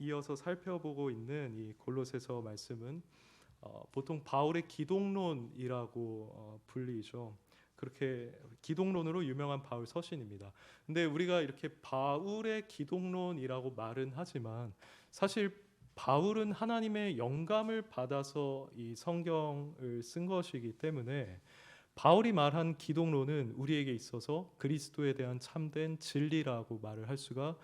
이어서 살펴보고 있는 이 골로새서 말씀은 보통 바울의 기독론이라고 불리죠. 그렇게 기독론으로 유명한 바울 서신입니다. 근데 우리가 이렇게 바울의 기독론이라고 말은 하지만 사실 바울은 하나님의 영감을 받아서 이 성경을 쓴 것이기 때문에 바울이 말한 기독론은 우리에게 있어서 그리스도에 대한 참된 진리라고 말을 할 수가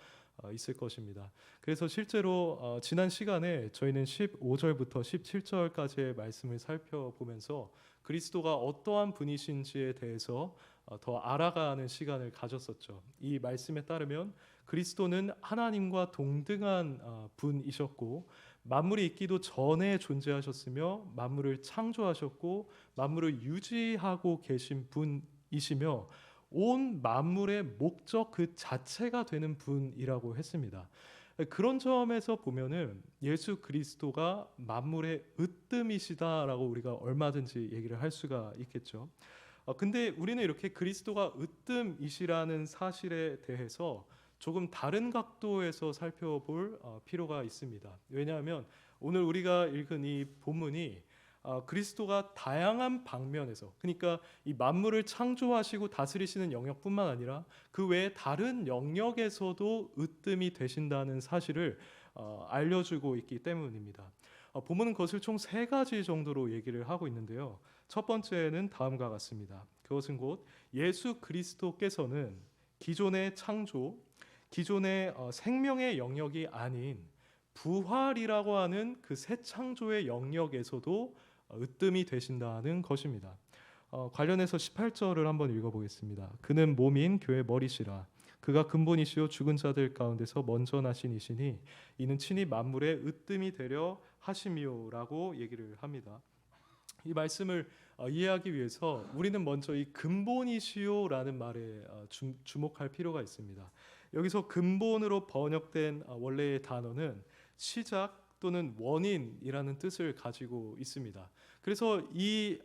있을 것입니다. 그래서 실제로 지난 시간에 저희는 15절부터 17절까지의 말씀을 살펴보면서 그리스도가 어떠한 분이신지에 대해서 더 알아가는 시간을 가졌었죠. 이 말씀에 따르면 그리스도는 하나님과 동등한 분이셨고 만물이 있기도 전에 존재하셨으며 만물을 창조하셨고 만물을 유지하고 계신 분이시며 온 만물의 목적 그 자체가 되는 분이라고 했습니다. 그런 점에서 보면은 예수 그리스도가 만물의 으뜸이시다라고 우리가 얼마든지 얘기를 할 수가 있겠죠. 근데 우리는 이렇게 그리스도가 으뜸이시라는 사실에 대해서 조금 다른 각도에서 살펴볼 필요가 있습니다. 왜냐하면 오늘 우리가 읽은 이 본문이 그리스도가 다양한 방면에서, 그러니까 이 만물을 창조하시고 다스리시는 영역뿐만 아니라 그 외에 다른 영역에서도 으뜸이 되신다는 사실을 알려주고 있기 때문입니다. 본문은 그것을 총 세 가지 정도로 얘기를 하고 있는데요. 첫 번째는 다음과 같습니다. 그것은 곧 예수 그리스도께서는 기존의 창조, 기존의 생명의 영역이 아닌 부활이라고 하는 그 새 창조의 영역에서도 으뜸이 되신다는 것입니다. 관련해서 18절을 한번 읽어보겠습니다. 그는 몸인 교회 머리시라. 그가 근본이시요 죽은 자들 가운데서 먼저 나신 이시니 이는 친히 만물의 으뜸이 되려 하심이요라고 얘기를 합니다. 이 말씀을 이해하기 위해서 우리는 먼저 이 근본이시요라는 말에 주목할 필요가 있습니다. 여기서 근본으로 번역된 원래의 단어는 시작 또는 원인이라는 뜻을 가지고 있습니다. 그래서 이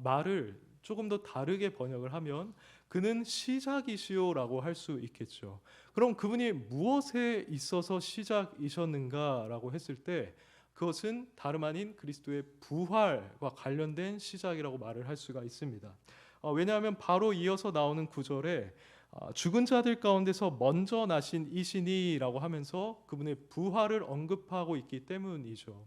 말을 조금 더 다르게 번역을 하면 그는 시작이시요라고 할 수 있겠죠. 그럼 그분이 무엇에 있어서 시작이셨는가라고 했을 때 그것은 다름 아닌 그리스도의 부활과 관련된 시작이라고 말을 할 수가 있습니다. 왜냐하면 바로 이어서 나오는 구절에 죽은 자들 가운데서 먼저 나신 이시니라고 하면서 그분의 부활을 언급하고 있기 때문이죠.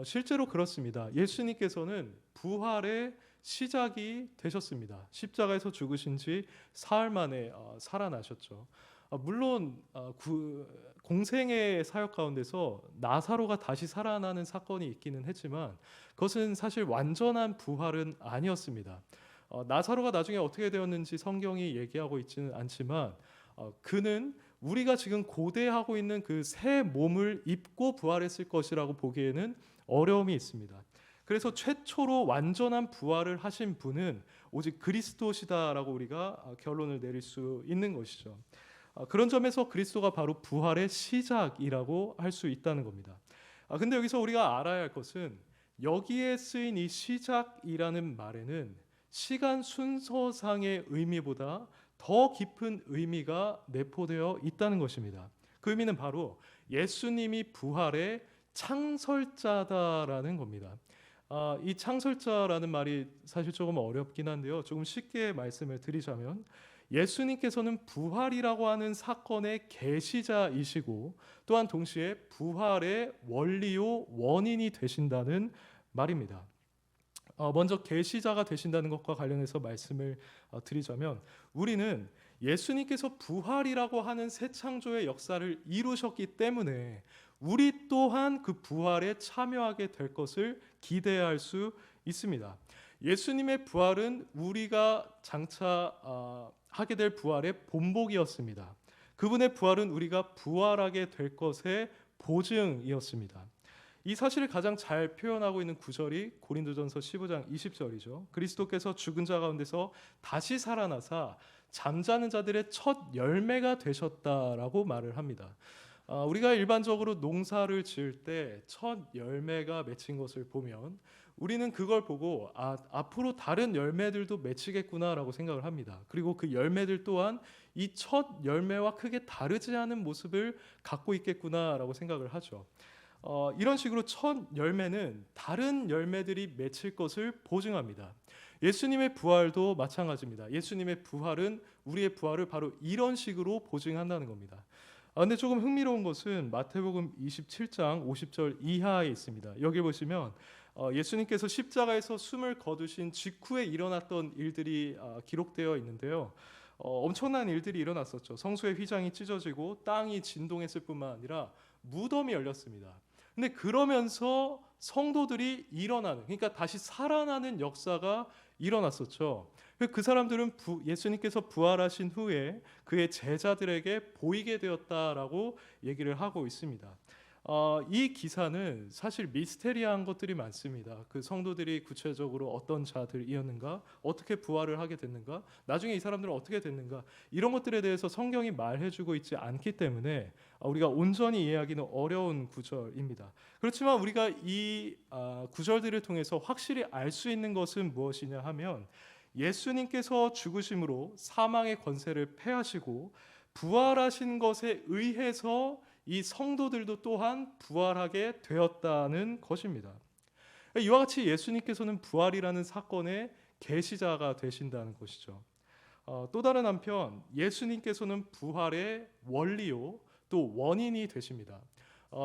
실제로 그렇습니다. 예수님께서는 부활의 시작이 되셨습니다. 십자가에서 죽으신 지 사흘 만에 살아나셨죠. 물론 공생의 사역 가운데서 나사로가 다시 살아나는 사건이 있기는 했지만 그것은 사실 완전한 부활은 아니었습니다. 나사로가 나중에 어떻게 되었는지 성경이 얘기하고 있지는 않지만 그는 우리가 지금 고대하고 있는 그 새 몸을 입고 부활했을 것이라고 보기에는 어려움이 있습니다. 그래서 최초로 완전한 부활을 하신 분은 오직 그리스도시다라고 우리가 결론을 내릴 수 있는 것이죠. 그런 점에서 그리스도가 바로 부활의 시작이라고 할 수 있다는 겁니다. 근데 여기서 우리가 알아야 할 것은 여기에 쓰인 이 시작이라는 말에는 시간 순서상의 의미보다 더 깊은 의미가 내포되어 있다는 것입니다. 그 의미는 바로 예수님이 부활의 창설자다라는 겁니다. 이 창설자라는 말이 사실 조금 어렵긴 한데요. 조금 쉽게 말씀을 드리자면 예수님께서는 부활이라고 하는 사건의 계시자이시고 또한 동시에 부활의 원리요 원인이 되신다는 말입니다. 먼저 계시자가 되신다는 것과 관련해서 말씀을 드리자면 우리는 예수님께서 부활이라고 하는 새 창조의 역사를 이루셨기 때문에 우리 또한 그 부활에 참여하게 될 것을 기대할 수 있습니다. 예수님의 부활은 우리가 장차 하게 될 부활의 본보기였습니다. 그분의 부활은 우리가 부활하게 될 것의 보증이었습니다. 이 사실을 가장 잘 표현하고 있는 구절이 고린도전서 15장 20절이죠. 그리스도께서 죽은 자 가운데서 다시 살아나사 잠자는 자들의 첫 열매가 되셨다라고 말을 합니다. 우리가 일반적으로 농사를 지을 때 첫 열매가 맺힌 것을 보면 우리는 그걸 보고 앞으로 다른 열매들도 맺히겠구나라고 생각을 합니다. 그리고 그 열매들 또한 이 첫 열매와 크게 다르지 않은 모습을 갖고 있겠구나라고 생각을 하죠. 이런 식으로 첫 열매는 다른 열매들이 맺힐 것을 보증합니다. 예수님의 부활도 마찬가지입니다. 예수님의 부활은 우리의 부활을 바로 이런 식으로 보증한다는 겁니다. 근데 조금 흥미로운 것은 마태복음 27장 50절 이하에 있습니다. 여기 보시면 예수님께서 십자가에서 숨을 거두신 직후에 일어났던 일들이 기록되어 있는데요. 엄청난 일들이 일어났었죠. 성소의 휘장이 찢어지고 땅이 진동했을 뿐만 아니라 무덤이 열렸습니다. 근데 그러면서 성도들이 일어나는, 그러니까 다시 살아나는 역사가 일어났었죠. 그 사람들은 예수님께서 부활하신 후에 그의 제자들에게 보이게 되었다라고 얘기를 하고 있습니다. 이 기사는 사실 미스테리한 것들이 많습니다. 그 성도들이 구체적으로 어떤 자들이었는가, 어떻게 부활을 하게 됐는가, 나중에 이 사람들은 어떻게 됐는가, 이런 것들에 대해서 성경이 말해주고 있지 않기 때문에 우리가 온전히 이해하기는 어려운 구절입니다. 그렇지만 우리가 이 구절들을 통해서 확실히 알 수 있는 것은 무엇이냐 하면, 예수님께서 죽으심으로 사망의 권세를 패하시고 부활하신 것에 의해서 이 성도들도 또한 부활하게 되었다는 것입니다. 이와 같이 예수님께서는 부활이라는 사건의 계시자가 되신다는 것이죠. 또 다른 한편 예수님께서는 부활의 원리요 또 원인이 되십니다.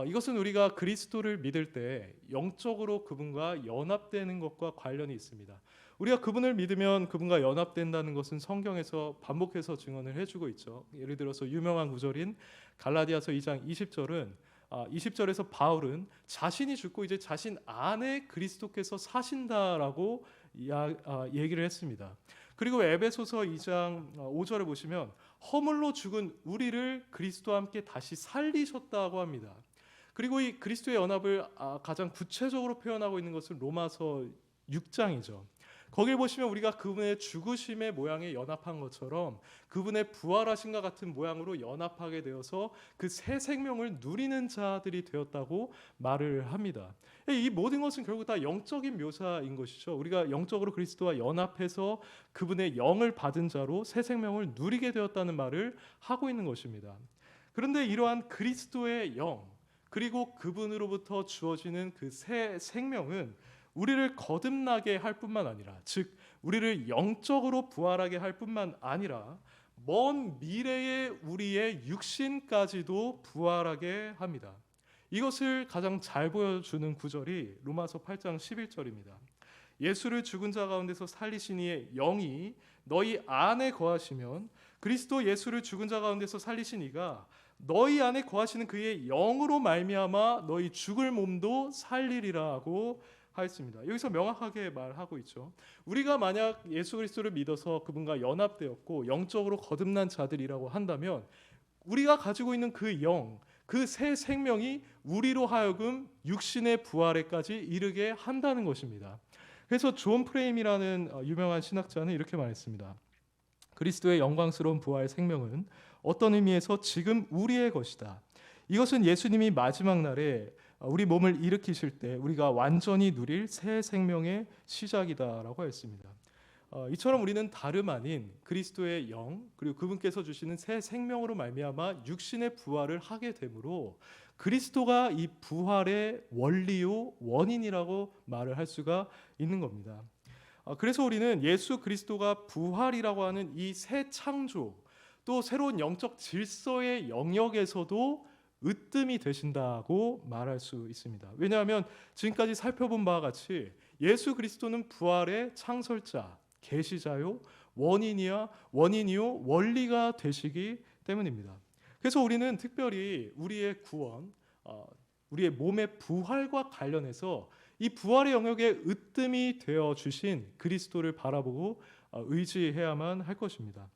이것은 우리가 그리스도를 믿을 때 영적으로 그분과 연합되는 것과 관련이 있습니다. 우리가 그분을 믿으면 그분과 연합된다는 것은 성경에서 반복해서 증언을 해주고 있죠. 예를 들어서 유명한 구절인 갈라디아서 2장 20절은 20절에서 바울은 자신이 죽고 이제 자신 안에 그리스도께서 사신다라고 얘기를 했습니다. 그리고 에베소서 2장 5절을 보시면 허물로 죽은 우리를 그리스도와 함께 다시 살리셨다고 합니다. 그리고 이 그리스도의 연합을 가장 구체적으로 표현하고 있는 것은 로마서 6장이죠. 거길 보시면 우리가 그분의 죽으심의 모양에 연합한 것처럼 그분의 부활하심과 같은 모양으로 연합하게 되어서 그 새 생명을 누리는 자들이 되었다고 말을 합니다. 이 모든 것은 결국 다 영적인 묘사인 것이죠. 우리가 영적으로 그리스도와 연합해서 그분의 영을 받은 자로 새 생명을 누리게 되었다는 말을 하고 있는 것입니다. 그런데 이러한 그리스도의 영 그리고 그분으로부터 주어지는 그 새 생명은 우리를 거듭나게 할 뿐만 아니라, 즉 우리를 영적으로 부활하게 할 뿐만 아니라 먼 미래의 우리의 육신까지도 부활하게 합니다. 이것을 가장 잘 보여주는 구절이 로마서 8장 11절입니다. 예수를 죽은 자 가운데서 살리신 이의 영이 너희 안에 거하시면 그리스도 예수를 죽은 자 가운데서 살리신 이가 너희 안에 거하시는 그의 영으로 말미암아 너희 죽을 몸도 살리리라고 하였습니다. 여기서 명확하게 말하고 있죠. 우리가 만약 예수 그리스도를 믿어서 그분과 연합되었고 영적으로 거듭난 자들이라고 한다면 우리가 가지고 있는 그 영, 그 새 생명이 우리로 하여금 육신의 부활에까지 이르게 한다는 것입니다. 그래서 존 프레임이라는 유명한 신학자는 이렇게 말했습니다. 그리스도의 영광스러운 부활 생명은 어떤 의미에서 지금 우리의 것이다. 이것은 예수님이 마지막 날에 우리 몸을 일으키실 때 우리가 완전히 누릴 새 생명의 시작이다라고 했습니다. 이처럼 우리는 다름 아닌 그리스도의 영 그리고 그분께서 주시는 새 생명으로 말미암아 육신의 부활을 하게 되므로 그리스도가 이 부활의 원리요 원인이라고 말을 할 수가 있는 겁니다. 그래서 우리는 예수 그리스도가 부활이라고 하는 이 새 창조 또 새로운 영적 질서의 영역에서도 으뜸이 되신다고 말할 수 있습니다. 왜냐하면 지금까지 살펴본 바와 같이 예수 그리스도는 부활의 창설자, 계시자요, 원인이요, 원리가 되시기 때문입니다. 그래서 우리는 특별히 우리의 구원, 우리의 몸의 부활과 관련해서 이 부활의 영역에 으뜸이 되어 주신 그리스도를 바라보고 의지해야만 할 것입니다.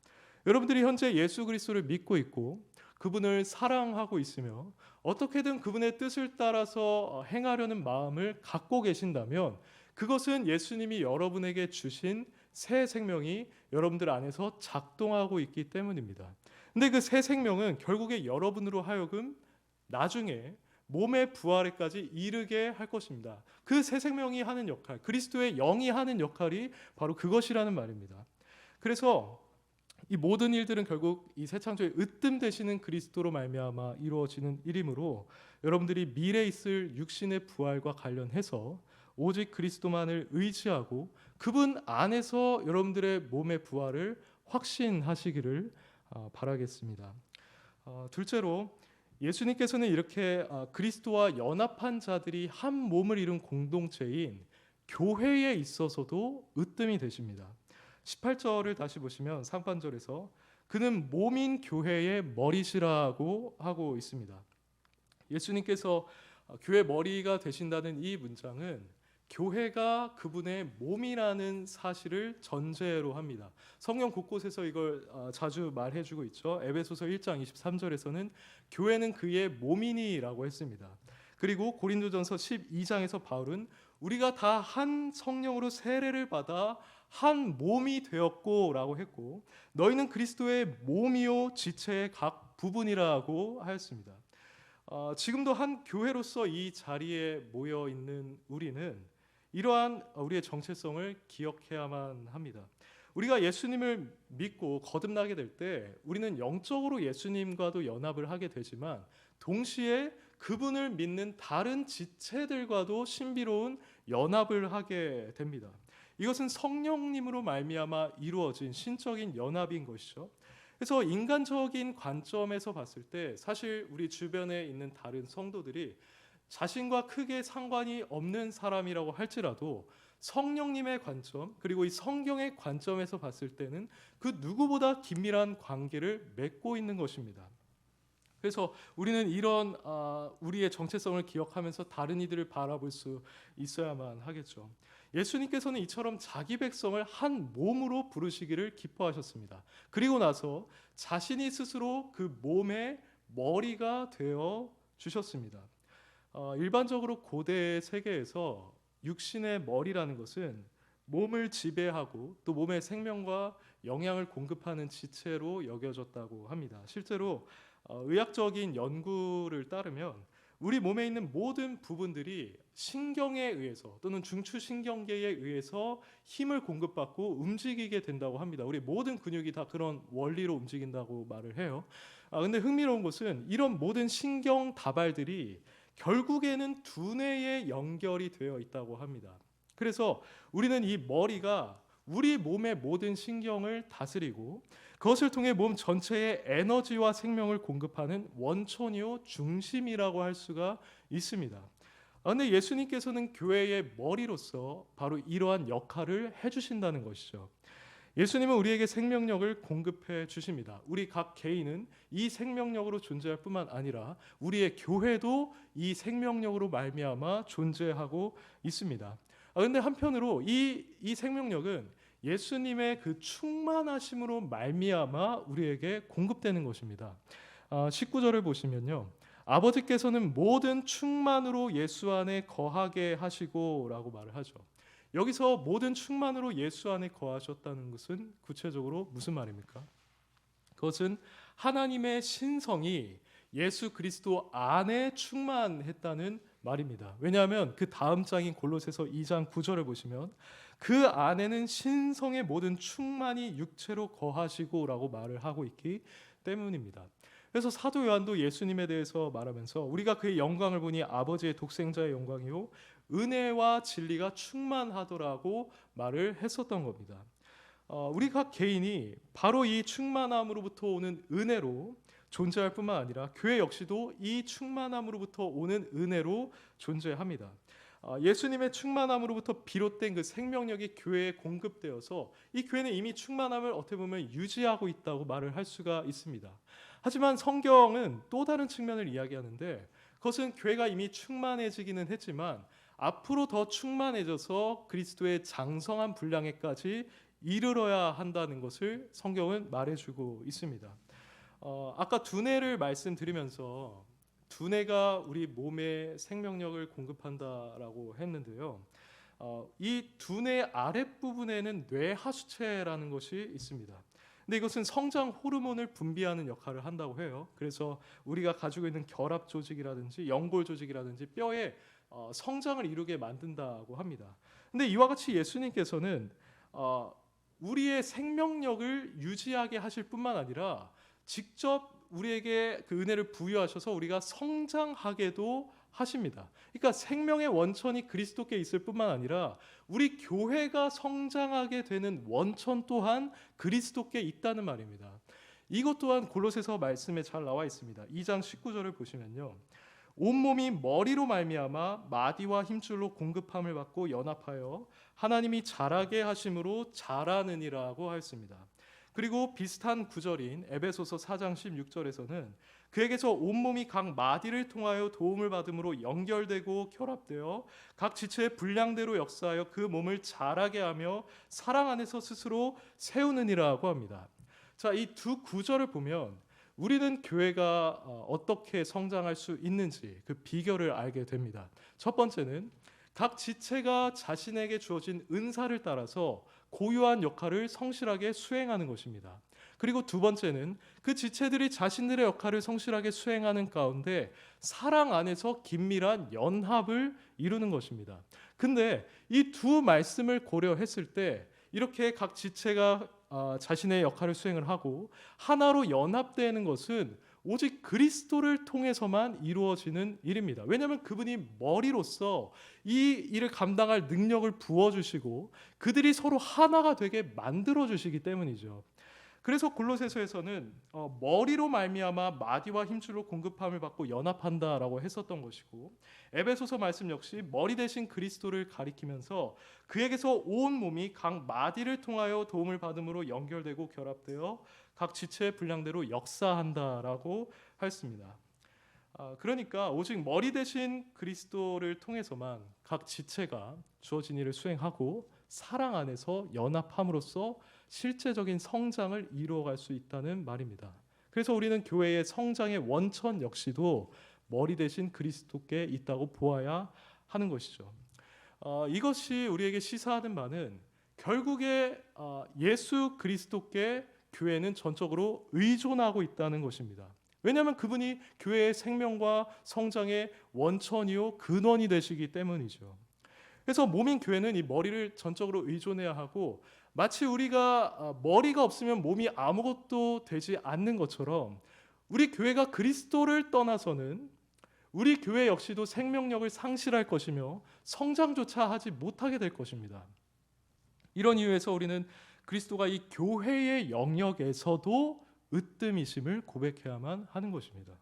여러분들이 현재 예수 그리스도를 믿고 있고 그분을 사랑하고 있으며 어떻게든 그분의 뜻을 따라서 행하려는 마음을 갖고 계신다면 그것은 예수님이 여러분에게 주신 새 생명이 여러분들 안에서 작동하고 있기 때문입니다. 근데 그 새 생명은 결국에 여러분으로 하여금 나중에 몸의 부활에까지 이르게 할 것입니다. 그 새 생명이 하는 역할, 그리스도의 영이 하는 역할이 바로 그것이라는 말입니다. 그래서 이 모든 일들은 결국 이 새 창조의 으뜸 되시는 그리스도로 말미암아 이루어지는 일이므로 여러분들이 미래에 있을 육신의 부활과 관련해서 오직 그리스도만을 의지하고 그분 안에서 여러분들의 몸의 부활을 확신하시기를 바라겠습니다. 둘째로 예수님께서는 이렇게 그리스도와 연합한 자들이 한 몸을 이룬 공동체인 교회에 있어서도 으뜸이 되십니다. 18절을 다시 보시면 상반절에서 그는 몸인 교회의 머리시라고 하고 있습니다. 예수님께서 교회 머리가 되신다는 이 문장은 교회가 그분의 몸이라는 사실을 전제로 합니다. 성경 곳곳에서 이걸 자주 말해주고 있죠. 에베소서 1장 23절에서는 교회는 그의 몸이니라고 했습니다. 그리고 고린도전서 12장에서 바울은 우리가 다 한 성령으로 세례를 받아 한 몸이 되었고라고 했고 너희는 그리스도의 몸이요 지체의 각 부분이라고 하였습니다. 지금도 한 교회로서 이 자리에 모여 있는 우리는 이러한 우리의 정체성을 기억해야만 합니다. 우리가 예수님을 믿고 거듭나게 될 때 우리는 영적으로 예수님과도 연합을 하게 되지만 동시에 그분을 믿는 다른 지체들과도 신비로운 연합을 하게 됩니다. 이것은 성령님으로 말미암아 이루어진 신적인 연합인 것이죠. 그래서 인간적인 관점에서 봤을 때 사실 우리 주변에 있는 다른 성도들이 자신과 크게 상관이 없는 사람이라고 할지라도 성령님의 관점 그리고 이 성경의 관점에서 봤을 때는 그 누구보다 긴밀한 관계를 맺고 있는 것입니다. 그래서 우리는 이런 우리의 정체성을 기억하면서 다른 이들을 바라볼 수 있어야만 하겠죠. 예수님께서는 이처럼 자기 백성을 한 몸으로 부르시기를 기뻐하셨습니다. 그리고 나서 자신이 스스로 그 몸의 머리가 되어 주셨습니다. 일반적으로 고대 세계에서 육신의 머리라는 것은 몸을 지배하고 또 몸의 생명과 영양을 공급하는 지체로 여겨졌다고 합니다. 실제로 의학적인 연구를 따르면 우리 몸에 있는 모든 부분들이 신경에 의해서 또는 중추신경계에 의해서 힘을 공급받고 움직이게 된다고 합니다. 우리 모든 근육이 다 그런 원리로 움직인다고 말을 해요. 근데 흥미로운 것은 이런 모든 신경 다발들이 결국에는 두뇌에 연결이 되어 있다고 합니다. 그래서 우리는 이 머리가 우리 몸의 모든 신경을 다스리고 그것을 통해 몸 전체에 에너지와 생명을 공급하는 원천이요 중심이라고 할 수가 있습니다. 그런데 예수님께서는 교회의 머리로서 바로 이러한 역할을 해주신다는 것이죠. 예수님은 우리에게 생명력을 공급해 주십니다. 우리 각 개인은 이 생명력으로 존재할 뿐만 아니라 우리의 교회도 이 생명력으로 말미암아 존재하고 있습니다. 그런데 한편으로 이 생명력은 예수님의 그 충만하심으로 말미암아 우리에게 공급되는 것입니다. 19절을 보시면요. 아버지께서는 모든 충만으로 예수 안에 거하게 하시고라고 말을 하죠. 여기서 모든 충만으로 예수 안에 거하셨다는 것은 구체적으로 무슨 말입니까? 그것은 하나님의 신성이 예수 그리스도 안에 충만했다는 말입니다. 왜냐하면 그 다음 장인 골로새서 2장 9절을 보시면 그 안에는 신성의 모든 충만이 육체로 거하시고라고 말을 하고 있기 때문입니다. 그래서 사도 요한도 예수님에 대해서 말하면서 우리가 그의 영광을 보니 아버지의 독생자의 영광이요 은혜와 진리가 충만하더라고 말을 했었던 겁니다. 우리 각 개인이 바로 이 충만함으로부터 오는 은혜로 존재할 뿐만 아니라 교회 역시도 이 충만함으로부터 오는 은혜로 존재합니다. 예수님의 충만함으로부터 비롯된 그 생명력이 교회에 공급되어서 이 교회는 이미 충만함을 어떻게 보면 유지하고 있다고 말을 할 수가 있습니다. 하지만 성경은 또 다른 측면을 이야기하는데 그것은 교회가 이미 충만해지기는 했지만 앞으로 더 충만해져서 그리스도의 장성한 분량에까지 이르러야 한다는 것을 성경은 말해주고 있습니다. 아까 두뇌를 말씀드리면서 두뇌가 우리 몸에 생명력을 공급한다라고 했는데요. 이 두뇌 아랫부분에는 뇌하수체라는 것이 있습니다. 근데 이것은 성장 호르몬을 분비하는 역할을 한다고 해요. 그래서 우리가 가지고 있는 결합 조직이라든지 연골 조직이라든지 뼈에 성장을 이루게 만든다고 합니다. 근데 이와 같이 예수님께서는 우리의 생명력을 유지하게 하실 뿐만 아니라 직접 우리에게 그 은혜를 부여하셔서 우리가 성장하게도 하십니다. 그러니까 생명의 원천이 그리스도께 있을 뿐만 아니라 우리 교회가 성장하게 되는 원천 또한 그리스도께 있다는 말입니다. 이것 또한 골로새서 말씀에 잘 나와 있습니다. 2장 19절을 보시면요. 온몸이 머리로 말미암아 마디와 힘줄로 공급함을 받고 연합하여 하나님이 자라게 하심으로 자라느니라고 하였습니다. 그리고 비슷한 구절인 에베소서 4장 16절에서는 그에게서 온몸이 각 마디를 통하여 도움을 받음으로 연결되고 결합되어 각 지체의 분량대로 역사하여 그 몸을 자라게 하며 사랑 안에서 스스로 세우느니라고 합니다. 자, 이 두 구절을 보면 우리는 교회가 어떻게 성장할 수 있는지 그 비결을 알게 됩니다. 첫 번째는 각 지체가 자신에게 주어진 은사를 따라서 고유한 역할을 성실하게 수행하는 것입니다. 그리고 두 번째는 그 지체들이 자신들의 역할을 성실하게 수행하는 가운데 사랑 안에서 긴밀한 연합을 이루는 것입니다. 근데 이 두 말씀을 고려했을 때 이렇게 각 지체가 자신의 역할을 수행을 하고 하나로 연합되는 것은 오직 그리스도를 통해서만 이루어지는 일입니다. 왜냐하면 그분이 머리로서 이 일을 감당할 능력을 부어주시고 그들이 서로 하나가 되게 만들어주시기 때문이죠. 그래서 골로새서에서는 머리로 말미암아 마디와 힘줄로 공급함을 받고 연합한다라고 했었던 것이고, 에베소서 말씀 역시 머리 대신 그리스도를 가리키면서 그에게서 온 몸이 각 마디를 통하여 도움을 받음으로 연결되고 결합되어 각 지체의 분량대로 역사한다라고 했습니다. 그러니까 오직 머리 대신 그리스도를 통해서만 각 지체가 주어진 일을 수행하고 사랑 안에서 연합함으로써 실제적인 성장을 이루어갈 수 있다는 말입니다. 그래서 우리는 교회의 성장의 원천 역시도 머리 대신 그리스도께 있다고 보아야 하는 것이죠. 이것이 우리에게 시사하는 바는 결국에 예수 그리스도께 교회는 전적으로 의존하고 있다는 것입니다. 왜냐하면 그분이 교회의 생명과 성장의 원천이요 근원이 되시기 때문이죠. 그래서 몸인 교회는 이 머리를 전적으로 의존해야 하고 마치 우리가 머리가 없으면 몸이 아무것도 되지 않는 것처럼 우리 교회가 그리스도를 떠나서는 우리 교회 역시도 생명력을 상실할 것이며 성장조차 하지 못하게 될 것입니다. 이런 이유에서 우리는 그리스도가 이 교회의 영역에서도 으뜸이심을 고백해야만 하는 것입니다.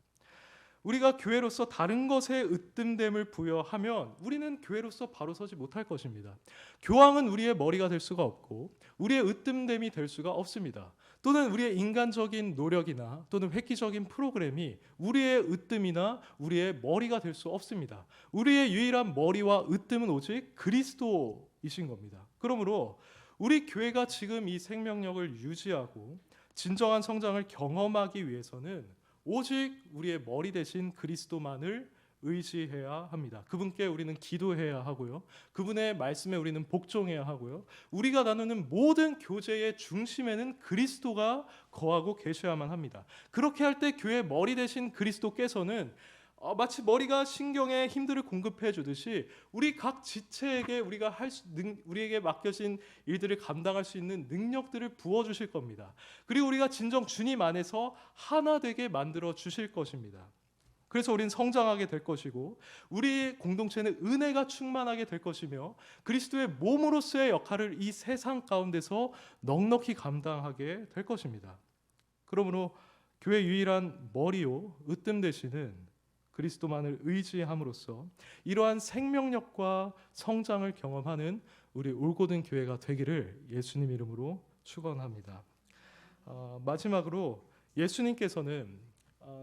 우리가 교회로서 다른 것에 으뜸됨을 부여하면 우리는 교회로서 바로 서지 못할 것입니다. 교황은 우리의 머리가 될 수가 없고 우리의 으뜸됨이 될 수가 없습니다. 또는 우리의 인간적인 노력이나 또는 획기적인 프로그램이 우리의 으뜸이나 우리의 머리가 될 수 없습니다. 우리의 유일한 머리와 으뜸은 오직 그리스도이신 겁니다. 그러므로 우리 교회가 지금 이 생명력을 유지하고 진정한 성장을 경험하기 위해서는 오직 우리의 머리 대신 그리스도만을 의지해야 합니다. 그분께 우리는 기도해야 하고요. 그분의 말씀에 우리는 복종해야 하고요. 우리가 나누는 모든 교제의 중심에는 그리스도가 거하고 계셔야만 합니다. 그렇게 할 때 교회의 머리 대신 그리스도께서는 마치 머리가 신경에 힘들을 공급해 주듯이 우리 각 지체에게 우리에게 맡겨진 일들을 감당할 수 있는 능력들을 부어 주실 겁니다. 그리고 우리가 진정 주님 안에서 하나 되게 만들어 주실 것입니다. 그래서 우리는 성장하게 될 것이고 우리 공동체는 은혜가 충만하게 될 것이며 그리스도의 몸으로서의 역할을 이 세상 가운데서 넉넉히 감당하게 될 것입니다. 그러므로 교회 유일한 머리요 으뜸 되시는 그리스도만을 의지함으로써 이러한 생명력과 성장을 경험하는 우리 올고든 교회가 되기를 예수님 이름으로 축원합니다. 마지막으로 예수님께서는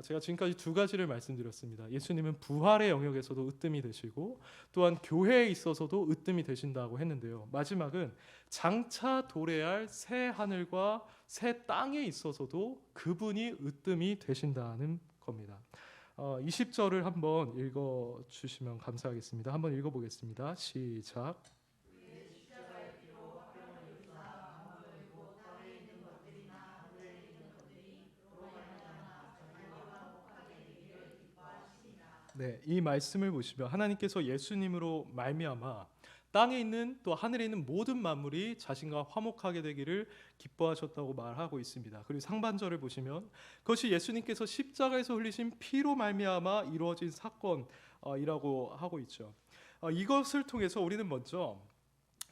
제가 지금까지 두 가지를 말씀드렸습니다. 예수님은 부활의 영역에서도 으뜸이 되시고 또한 교회에 있어서도 으뜸이 되신다고 했는데요. 마지막은 장차 도래할 새 하늘과 새 땅에 있어서도 그분이 으뜸이 되신다는 겁니다. 20절을 한번 읽어주시면 감사하겠습니다. 한번 읽어보겠습니다. 시작. 네, 이 말씀을 보시면 하나님께서 예수님으로 말미암아 땅에 있는 또 하늘에 있는 모든 만물이 자신과 화목하게 되기를 기뻐하셨다고 말하고 있습니다. 그리고 상반절을 보시면 그것이 예수님께서 십자가에서 흘리신 피로 말미암아 이루어진 사건이라고 하고 있죠. 이것을 통해서 우리는 먼저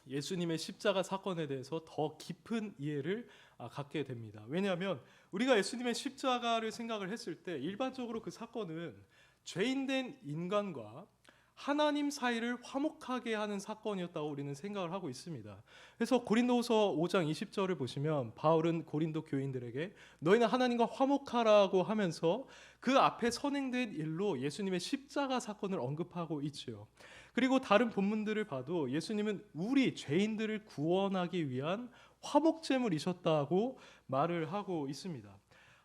예수님의 십자가 사건에 대해서 더 깊은 이해를 갖게 됩니다. 왜냐하면 우리가 예수님의 십자가를 생각을 했을 때 일반적으로 그 사건은 죄인된 인간과 하나님 사이를 화목하게 하는 사건이었다고 우리는 생각을 하고 있습니다. 그래서 고린도후서 5장 20절을 보시면 바울은 고린도 교인들에게 너희는 하나님과 화목하라고 하면서 그 앞에 선행된 일로 예수님의 십자가 사건을 언급하고 있지요. 그리고 다른 본문들을 봐도 예수님은 우리 죄인들을 구원하기 위한 화목제물이셨다고 말을 하고 있습니다.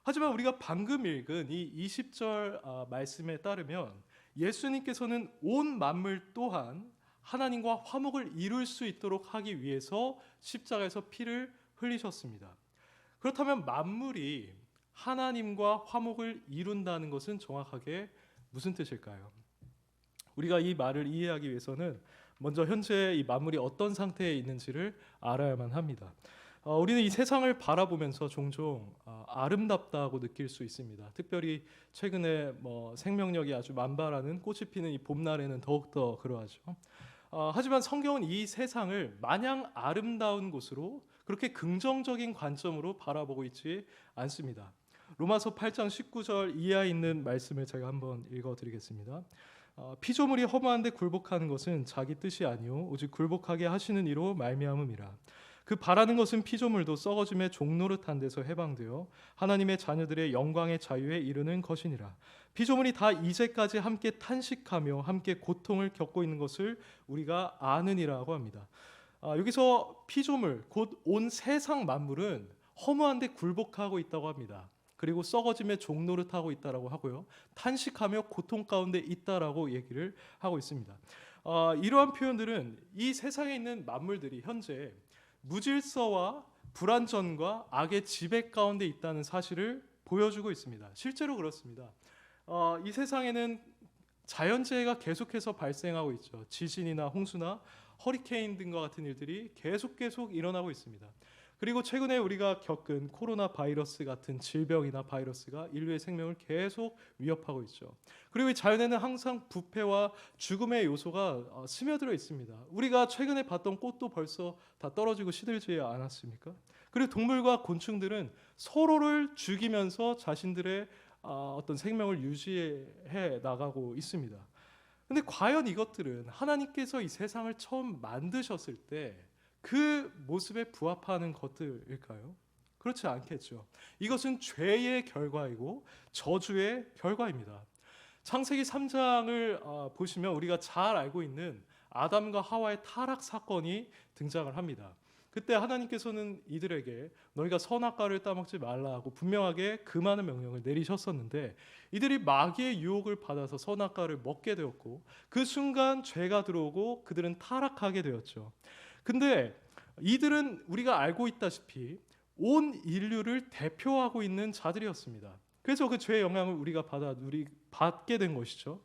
하지만 우리가 방금 읽은 이 20절 말씀에 따르면 예수님께서는 온 만물 또한 하나님과 화목을 이룰 수 있도록 하기 위해서 십자가에서 피를 흘리셨습니다. 그렇다면 만물이 하나님과 화목을 이룬다는 것은 정확하게 무슨 뜻일까요? 우리가 이 말을 이해하기 위해서는 먼저 현재 이 만물이 어떤 상태에 있는지를 알아야만 합니다. 우리는 이 세상을 바라보면서 종종 아름답다고 느낄 수 있습니다. 특별히 최근에 생명력이 아주 만발하는 꽃이 피는 이 봄날에는 더욱더 그러하죠. 하지만 성경은 이 세상을 마냥 아름다운 곳으로 그렇게 긍정적인 관점으로 바라보고 있지 않습니다. 로마서 8장 19절 이하에 있는 말씀을 제가 한번 읽어드리겠습니다. 피조물이 허무한데 굴복하는 것은 자기 뜻이 아니요 오직 굴복하게 하시는 이로 말미암음이라. 그 바라는 것은 피조물도 썩어짐의 종노릇한 데서 해방되어 하나님의 자녀들의 영광의 자유에 이르는 것이니라. 피조물이 다 이제까지 함께 탄식하며 함께 고통을 겪고 있는 것을 우리가 아느니라고 합니다. 여기서 피조물 곧 온 세상 만물은 허무한데 굴복하고 있다고 합니다. 그리고 썩어짐의 종노릇하고 있다라고 하고요. 탄식하며 고통 가운데 있다라고 얘기를 하고 있습니다. 이러한 표현들은 이 세상에 있는 만물들이 현재 무질서와 불완전과 악의 지배 가운데 있다는 사실을 보여주고 있습니다. 실제로 그렇습니다. 이 세상에는 자연재해가 계속해서 발생하고 있죠. 지진이나 홍수나 허리케인 등과 같은 일들이 계속 일어나고 있습니다. 그리고 최근에 우리가 겪은 코로나 바이러스 같은 질병이나 바이러스가 인류의 생명을 계속 위협하고 있죠. 그리고 이 자연에는 항상 부패와 죽음의 요소가 스며들어 있습니다. 우리가 최근에 봤던 꽃도 벌써 다 떨어지고 시들지 않았습니까? 그리고 동물과 곤충들은 서로를 죽이면서 자신들의 어떤 생명을 유지해 나가고 있습니다. 근데 과연 이것들은 하나님께서 이 세상을 처음 만드셨을 때 그 모습에 부합하는 것들일까요? 그렇지 않겠죠. 이것은 죄의 결과이고 저주의 결과입니다. 창세기 3장을 보시면 우리가 잘 알고 있는 아담과 하와의 타락 사건이 등장을 합니다. 그때 하나님께서는 이들에게 너희가 선악과를 따먹지 말라고 분명하게 금하는 명령을 내리셨었는데 이들이 마귀의 유혹을 받아서 선악과를 먹게 되었고 그 순간 죄가 들어오고 그들은 타락하게 되었죠. 근데 이들은 우리가 알고 있다시피 온 인류를 대표하고 있는 자들이었습니다. 그래서 그 죄의 영향을 우리가 받게 된 것이죠.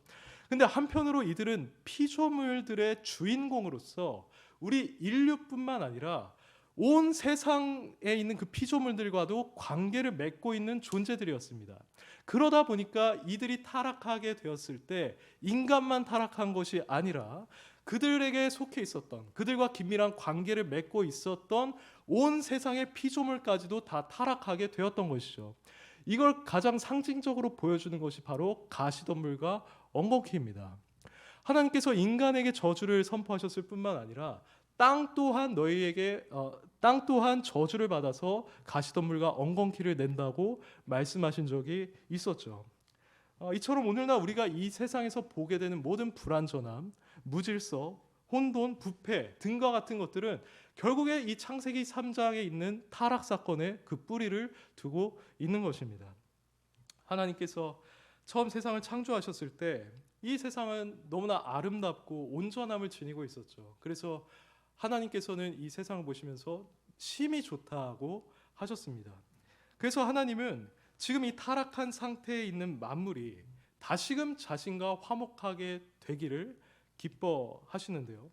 근데 한편으로 이들은 피조물들의 주인공으로서 우리 인류뿐만 아니라 온 세상에 있는 그 피조물들과도 관계를 맺고 있는 존재들이었습니다. 그러다 보니까 이들이 타락하게 되었을 때 인간만 타락한 것이 아니라 그들에게 속해 있었던, 그들과 긴밀한 관계를 맺고 있었던 온 세상의 피조물까지도 다 타락하게 되었던 것이죠. 이걸 가장 상징적으로 보여주는 것이 바로 가시덤불과 엉겅퀴입니다. 하나님께서 인간에게 저주를 선포하셨을 뿐만 아니라 땅 또한 저주를 받아서 가시덤불과 엉겅퀴를 낸다고 말씀하신 적이 있었죠. 이처럼 오늘날 우리가 이 세상에서 보게 되는 모든 불완전함, 무질서, 혼돈, 부패 등과 같은 것들은 결국에 이 창세기 3장에 있는 타락 사건의 그 뿌리를 두고 있는 것입니다. 하나님께서 처음 세상을 창조하셨을 때 이 세상은 너무나 아름답고 온전함을 지니고 있었죠. 그래서 하나님께서는 이 세상을 보시면서 심히 좋다고 하셨습니다. 그래서 하나님은 지금 이 타락한 상태에 있는 만물이 다시금 자신과 화목하게 되기를 기뻐하시는데요.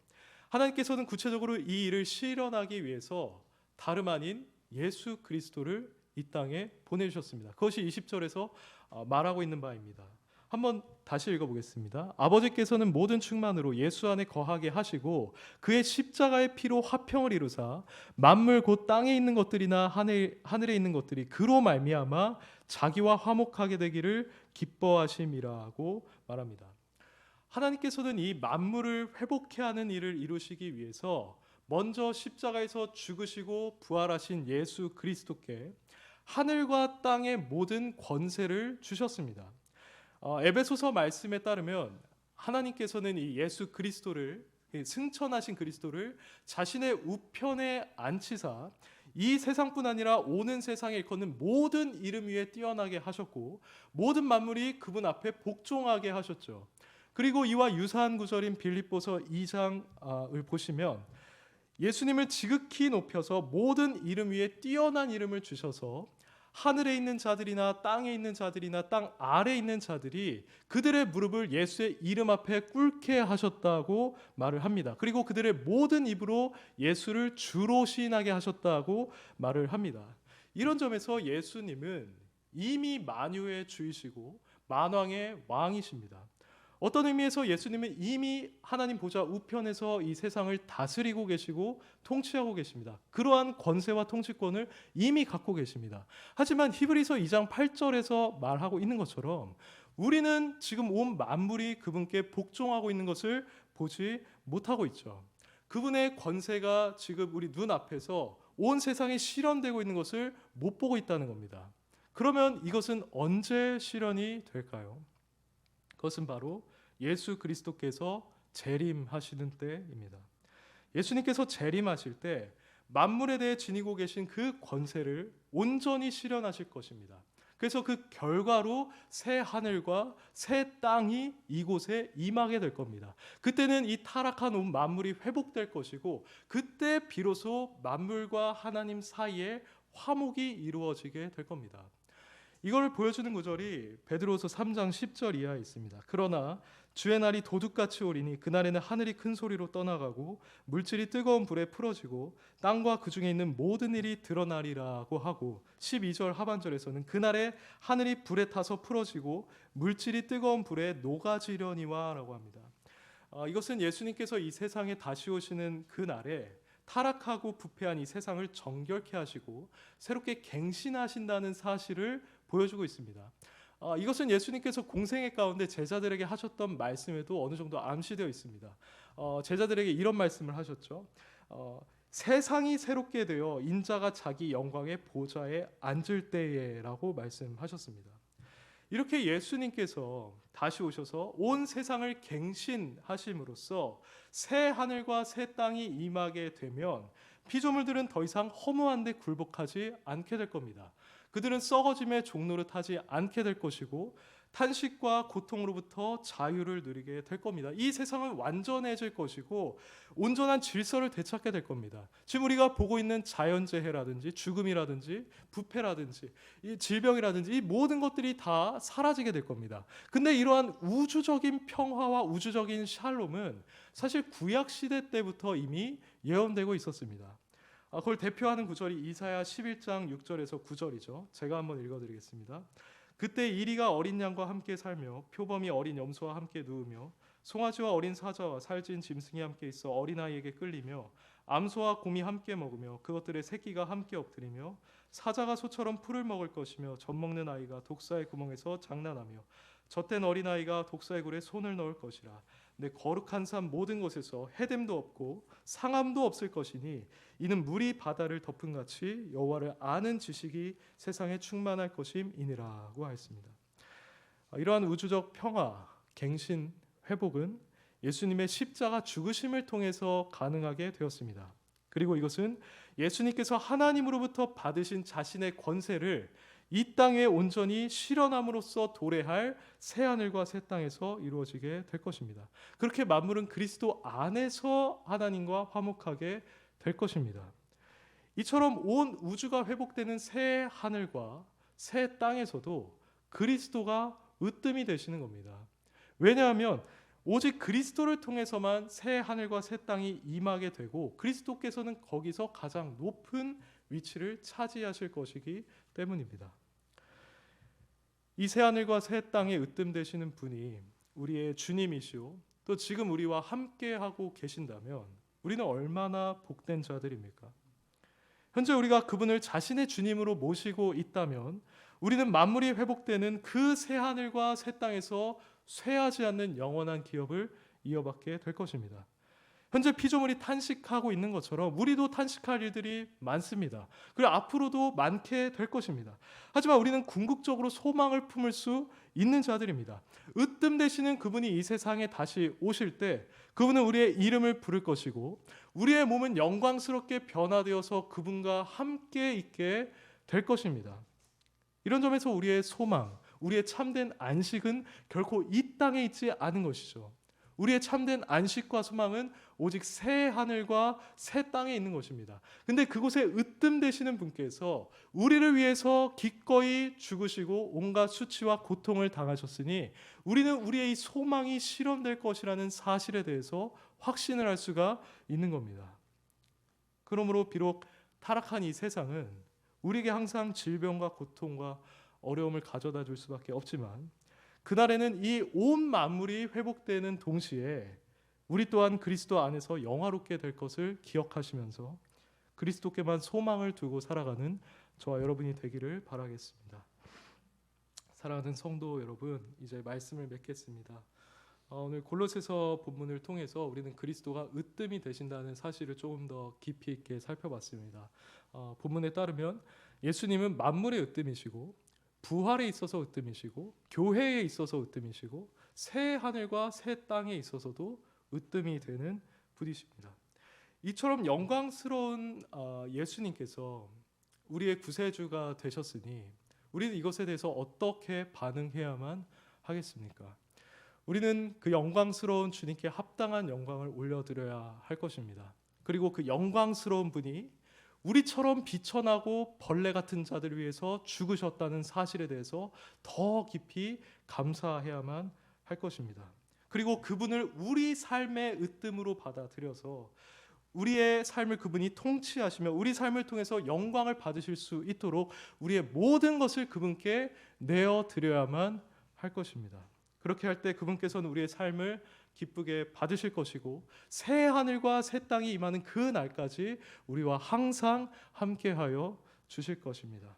하나님께서는 구체적으로 이 일을 실현하기 위해서 다름 아닌 예수 그리스도를 이 땅에 보내주셨습니다. 그것이 20절에서 말하고 있는 바입니다. 한번 다시 읽어보겠습니다. 아버지께서는 모든 충만으로 예수 안에 거하게 하시고 그의 십자가의 피로 화평을 이루사 만물 곧 땅에 있는 것들이나 하늘에 있는 것들이 그로 말미암아 자기와 화목하게 되기를 기뻐하심이라고 말합니다. 하나님께서는 이 만물을 회복케 하는 일을 이루시기 위해서 먼저 십자가에서 죽으시고 부활하신 예수 그리스도께 하늘과 땅의 모든 권세를 주셨습니다. 에베소서 말씀에 따르면 하나님께서는 이 예수 그리스도를, 승천하신 그리스도를 자신의 우편에 앉히사 이 세상뿐 아니라 오는 세상에 일컫는 모든 이름 위에 뛰어나게 하셨고 모든 만물이 그분 앞에 복종하게 하셨죠. 그리고 이와 유사한 구절인 빌립보서 2장을 보시면 예수님을 지극히 높여서 모든 이름 위에 뛰어난 이름을 주셔서 하늘에 있는 자들이나 땅에 있는 자들이나 땅 아래에 있는 자들이 그들의 무릎을 예수의 이름 앞에 꿇게 하셨다고 말을 합니다. 그리고 그들의 모든 입으로 예수를 주로 시인하게 하셨다고 말을 합니다. 이런 점에서 예수님은 이미 만유의 주이시고 만왕의 왕이십니다. 어떤 의미에서 예수님은 이미 하나님 보좌 우편에서 이 세상을 다스리고 계시고 통치하고 계십니다. 그러한 권세와 통치권을 이미 갖고 계십니다. 하지만 히브리서 2장 8절에서 말하고 있는 것처럼 우리는 지금 온 만물이 그분께 복종하고 있는 것을 보지 못하고 있죠. 그분의 권세가 지금 우리 눈앞에서 온 세상에 실현되고 있는 것을 못 보고 있다는 겁니다. 그러면 이것은 언제 실현이 될까요? 그것은 바로 예수 그리스도께서 재림하시는 때입니다. 예수님께서 재림하실 때 만물에 대해 지니고 계신 그 권세를 온전히 실현하실 것입니다. 그래서 그 결과로 새 하늘과 새 땅이 이곳에 임하게 될 겁니다. 그때는 이 타락한 온 만물이 회복될 것이고 그때 비로소 만물과 하나님 사이에 화목이 이루어지게 될 겁니다. 이걸 보여주는 구절이 베드로서 3장 10절 이하에 있습니다. 그러나 주의 날이 도둑같이 오리니 그날에는 하늘이 큰 소리로 떠나가고 물질이 뜨거운 불에 풀어지고 땅과 그 중에 있는 모든 일이 드러나리라고 하고 12절 하반절에서는 그날에 하늘이 불에 타서 풀어지고 물질이 뜨거운 불에 녹아지려니와 라고 합니다. 이것은 예수님께서 이 세상에 다시 오시는 그날에 타락하고 부패한 이 세상을 정결케 하시고 새롭게 갱신하신다는 사실을 보여주고 있습니다. 이것은 예수님께서 공생애 가운데 제자들에게 하셨던 말씀에도 어느 정도 암시되어 있습니다. 제자들에게 이런 말씀을 하셨죠. 세상이 새롭게 되어 인자가 자기 영광의 보좌에 앉을 때에라고 말씀하셨습니다. 이렇게 예수님께서 다시 오셔서 온 세상을 갱신하심으로써 새 하늘과 새 땅이 임하게 되면 피조물들은 더 이상 허무한 데 굴복하지 않게 될 겁니다. 그들은 썩어짐의 종로를 타지 않게 될 것이고 탄식과 고통으로부터 자유를 누리게 될 겁니다. 이 세상은 완전해질 것이고 온전한 질서를 되찾게 될 겁니다. 지금 우리가 보고 있는 자연재해라든지 죽음이라든지 부패라든지 이 질병이라든지 이 모든 것들이 다 사라지게 될 겁니다. 근데 이러한 우주적인 평화와 우주적인 샬롬은 사실 구약 시대 때부터 이미 예언되고 있었습니다. 그걸 대표하는 구절이 이사야 11장 6절에서 9절이죠. 제가 한번 읽어드리겠습니다. 그때 이리가 어린 양과 함께 살며 표범이 어린 염소와 함께 누우며 송아지와 어린 사자와 살찐 짐승이 함께 있어 어린아이에게 끌리며 암소와 곰이 함께 먹으며 그것들의 새끼가 함께 엎드리며 사자가 소처럼 풀을 먹을 것이며 젖먹는 아이가 독사의 구멍에서 장난하며 젖된 어린아이가 독사의 굴에 손을 넣을 것이라. 내 거룩한 산 모든 곳에서 해됨도 없고 상함도 없을 것이니 이는 물이 바다를 덮은 같이 여호와를 아는 지식이 세상에 충만할 것임이니라고 하였습니다. 이러한 우주적 평화, 갱신, 회복은 예수님의 십자가 죽으심을 통해서 가능하게 되었습니다. 그리고 이것은 예수님께서 하나님으로부터 받으신 자신의 권세를 이 땅에 온전히 실현함으로써 도래할 새 하늘과 새 땅에서 이루어지게 될 것입니다. 그렇게 만물은 그리스도 안에서 하나님과 화목하게 될 것입니다. 이처럼 온 우주가 회복되는 새 하늘과 새 땅에서도 그리스도가 으뜸이 되시는 겁니다. 왜냐하면 오직 그리스도를 통해서만 새 하늘과 새 땅이 임하게 되고 그리스도께서는 거기서 가장 높은 위치를 차지하실 것이기 때문입니다. 이 새 하늘과 새 땅에 으뜸 되시는 분이 우리의 주님이시오 또 지금 우리와 함께 하고 계신다면 우리는 얼마나 복된 자들입니까? 현재 우리가 그분을 자신의 주님으로 모시고 있다면 우리는 만물이 회복되는 그 새 하늘과 새 땅에서 쇠하지 않는 영원한 기업을 이어받게 될 것입니다. 현재 피조물이 탄식하고 있는 것처럼 우리도 탄식할 일들이 많습니다. 그리고 앞으로도 많게 될 것입니다. 하지만 우리는 궁극적으로 소망을 품을 수 있는 자들입니다. 으뜸 되시는 그분이 이 세상에 다시 오실 때 그분은 우리의 이름을 부를 것이고 우리의 몸은 영광스럽게 변화되어서 그분과 함께 있게 될 것입니다. 이런 점에서 우리의 소망, 우리의 참된 안식은 결코 이 땅에 있지 않은 것이죠. 우리의 참된 안식과 소망은 오직 새 하늘과 새 땅에 있는 것입니다. 근데 그곳에 으뜸 되시는 분께서 우리를 위해서 기꺼이 죽으시고 온갖 수치와 고통을 당하셨으니 우리는 우리의 이 소망이 실현될 것이라는 사실에 대해서 확신을 할 수가 있는 겁니다. 그러므로 비록 타락한 이 세상은 우리에게 항상 질병과 고통과 어려움을 가져다 줄 수밖에 없지만 그날에는 이 온 만물이 회복되는 동시에 우리 또한 그리스도 안에서 영화롭게 될 것을 기억하시면서 그리스도께만 소망을 두고 살아가는 저와 여러분이 되기를 바라겠습니다. 사랑하는 성도 여러분, 이제 말씀을 맺겠습니다. 오늘 골로새서 본문을 통해서 우리는 그리스도가 으뜸이 되신다는 사실을 조금 더 깊이 있게 살펴봤습니다. 본문에 따르면 예수님은 만물의 으뜸이시고 부활에 있어서 으뜸이시고 교회에 있어서 으뜸이시고 새 하늘과 새 땅에 있어서도 으뜸이 되는 분이십니다. 이처럼 영광스러운 예수님께서 우리의 구세주가 되셨으니 우리는 이것에 대해서 어떻게 반응해야만 하겠습니까? 우리는 그 영광스러운 주님께 합당한 영광을 올려드려야 할 것입니다. 그리고 그 영광스러운 분이 우리처럼 비천하고 벌레 같은 자들을 위해서 죽으셨다는 사실에 대해서 더 깊이 감사해야만 할 것입니다. 그리고 그분을 우리 삶의 으뜸으로 받아들여서 우리의 삶을 그분이 통치하시며 우리 삶을 통해서 영광을 받으실 수 있도록 우리의 모든 것을 그분께 내어드려야만 할 것입니다. 그렇게 할 때 그분께서는 우리의 삶을 기쁘게 받으실 것이고 새 하늘과 새 땅이 임하는 그 날까지 우리와 항상 함께하여 주실 것입니다.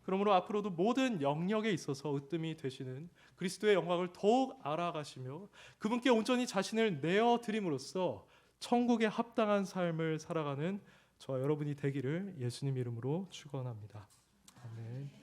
그러므로 앞으로도 모든 영역에 있어서 으뜸이 되시는 그리스도의 영광을 더욱 알아가시며 그분께 온전히 자신을 내어드림으로써 천국에 합당한 삶을 살아가는 저와 여러분이 되기를 예수님 이름으로 축원합니다. 아멘.